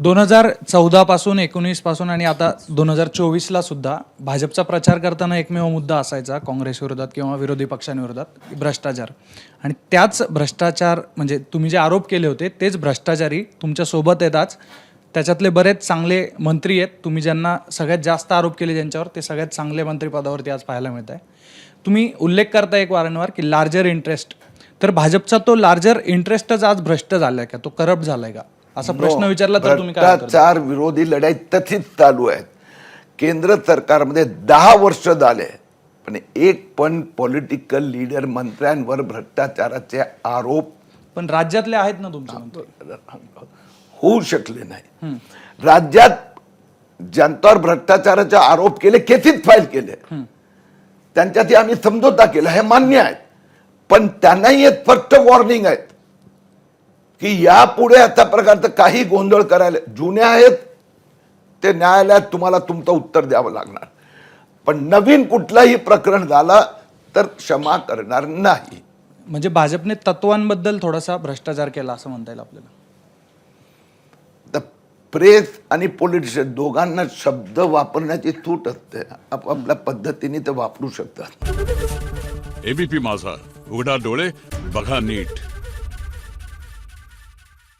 2014 पासून 19 पासून आणि आता 2024ला सुद्धा भाजपचा प्रचार करताना एकमेव मुद्दा असायचा काँग्रेस विरोधात किंवा विरोधी पक्षांविरोधात भ्रष्टाचार. आणि त्याच भ्रष्टाचार म्हणजे तुम्ही जे आरोप केले होते तेच भ्रष्टाचारी तुमच्या सोबत आहेत आज. त्याच्यातले बरेच चांगले मंत्री आहेत. तुम्ही ज्यांना सगळ्यात जास्त आरोप केले ज्यांच्यावर ते सगळ्यात चांगले मंत्रिपदावरती आज पाहायला मिळत आहे. तुम्ही उल्लेख करता एक वारंवार की लार्जर इंटरेस्ट, तर भाजपचा तो लार्जर इंटरेस्टच आज भ्रष्ट झालाय का, तो करप्ट झालाय का, असा प्रश्न विचारला तर तुम्ही काय उत्तर द्याल? भ्रष्टाचार विरोधी लढाई तथित चालू आहेत. केंद्र सरकारमध्ये 10 वर्ष झाले, पण एक पण पॉलिटिकल लीडर मंत्र्यांवर भ्रष्टाचाराचे आरोप पण राज्यातले आहेत ना तुमचे मंत्री. होऊ शकले नाही. राज्यात जनतेवर भ्रष्टाचाराचे आरोप केले, केसीत फाईल केले, त्यांच्यात आम्ही समझोता केला, हे मान्य आहे. पण त्यांनाही एक स्पष्ट वॉर्निंग आहेत की यापुढे अशा प्रकारचं काही गोंधळ करायला, जुने आहेत ते न्यायालयात तुम्हाला तुमचं उत्तर द्यावं लागणार, पण नवीन कुठलाही प्रकरण झाला तर क्षमा करणार नाही. म्हणजे भाजपने तत्वांबद्दल थोडासा भ्रष्टाचार केला असं म्हणता येईल आपल्याला. प्रेस आणि पॉलिटिशियन दोघांना शब्द वापरण्याची सूट असते, आपापल्या पद्धतीने ते वापरू शकतात. एबीपी माझा, उघडा डोळे बघा नीट.